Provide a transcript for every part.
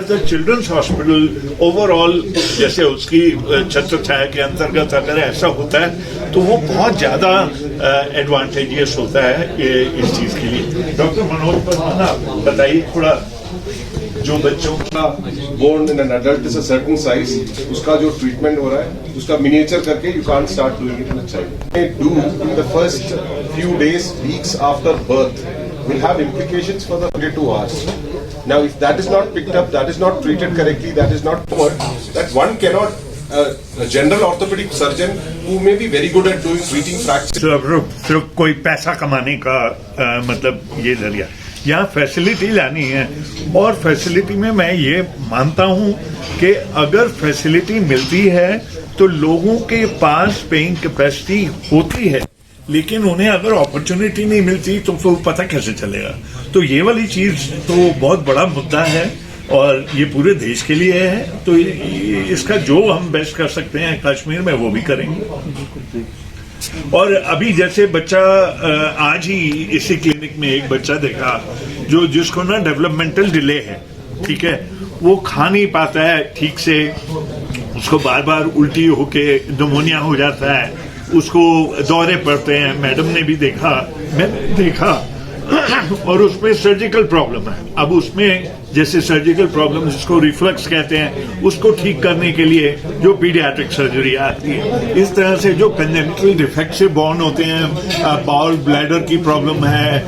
Children's hospital overall जैसे उसकी छत्र छाया के अंतर्गत अगर ऐसा होता है तो वो बहुत ज्यादा एडवांटेजियस होता है इस चीज के लिए। डॉक्टर मनोज परमाना बताइए थोड़ा, जो बच्चों का born in an adult is a certain size, उसका जो ट्रीटमेंट हो रहा है उसका मिनिएचर करके you can't start doing it in a child. Do in the first few days weeks after birth will have implications for the 72 hours. Now, if that is not picked up, that is not treated correctly, that is not covered, that one cannot, a general orthopedic surgeon who may be very good at treating fractures. सिर्फ कोई पैसा कमाने का मतलब ये जरिया, यहाँ facility लानी है। और फैसिलिटी में मैं ये मानता हूँ कि अगर फैसिलिटी मिलती है तो लोगों के पास पेइंग कैपेसिटी होती है, लेकिन उन्हें अगर अपॉर्चुनिटी नहीं मिलती तो फिर पता कैसे चलेगा। तो ये वाली चीज तो बहुत बड़ा मुद्दा है और ये पूरे देश के लिए है। तो इसका जो हम बेस्ट कर सकते हैं कश्मीर में वो भी करेंगे। और अभी जैसे बच्चा आज ही इसी क्लिनिक में एक बच्चा देखा जिसको ना डेवलपमेंटल डिले है, ठीक है, वो खा नहीं पाता है ठीक से, उसको बार बार उल्टी होके निमोनिया हो जाता है, उसको दौरे पड़ते हैं। मैडम ने भी देखा, मैंने देखा और उसमें सर्जिकल प्रॉब्लम है। अब उसमें जैसे सर्जिकल प्रॉब्लम जिसको रिफ्लक्स कहते हैं, उसको ठीक करने के लिए जो पीडियाट्रिक सर्जरी आती है, इस तरह से जो कंजेनिटल डिफेक्ट से बॉर्न होते हैं, बाउल ब्लैडर की प्रॉब्लम है,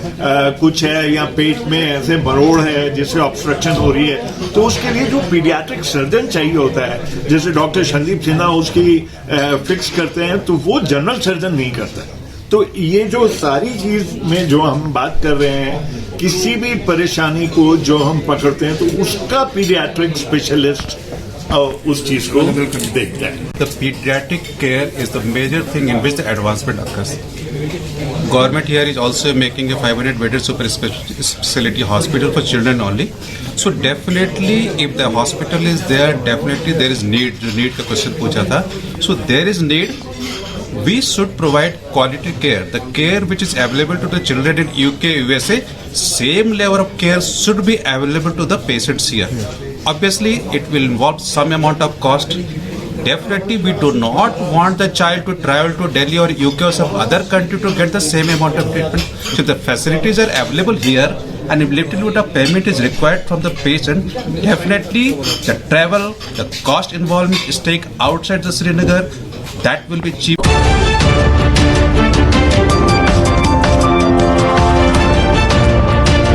कुछ है या पेट में ऐसे मरोड़ है जिससे ऑब्स्ट्रक्शन हो रही है, तो उसके लिए जो पीडियाट्रिक सर्जन चाहिए होता है, जैसे डॉक्टर संदीप सिन्हा उसकी फिक्स करते हैं, तो वो जनरल सर्जन नहीं करता है। तो ये जो सारी चीज में जो हम बात कर रहे हैं, किसी भी परेशानी को जो हम पकड़ते हैं तो उसका पीडियाट्रिक स्पेशलिस्ट उस चीज को देखता है। The pediatric care is the major thing in which the advancement occurs. Government here is also making a 500-bedded super specialty hospital for children only. So definitely, if the hospital is there, definitely there is need. जो need का question पूछा था. So there is need. We should provide quality care. The care which is available to the children in UK, USA, same level of care should be available to the patients here. Obviously, it will involve some amount of cost. Definitely, we do not want the child to travel to Delhi or UK or some other country to get the same amount of treatment. So the facilities are available here, and if little bit of payment is required from the patient, definitely the travel, the cost involved is take outside the Srinagar, that will be cheap.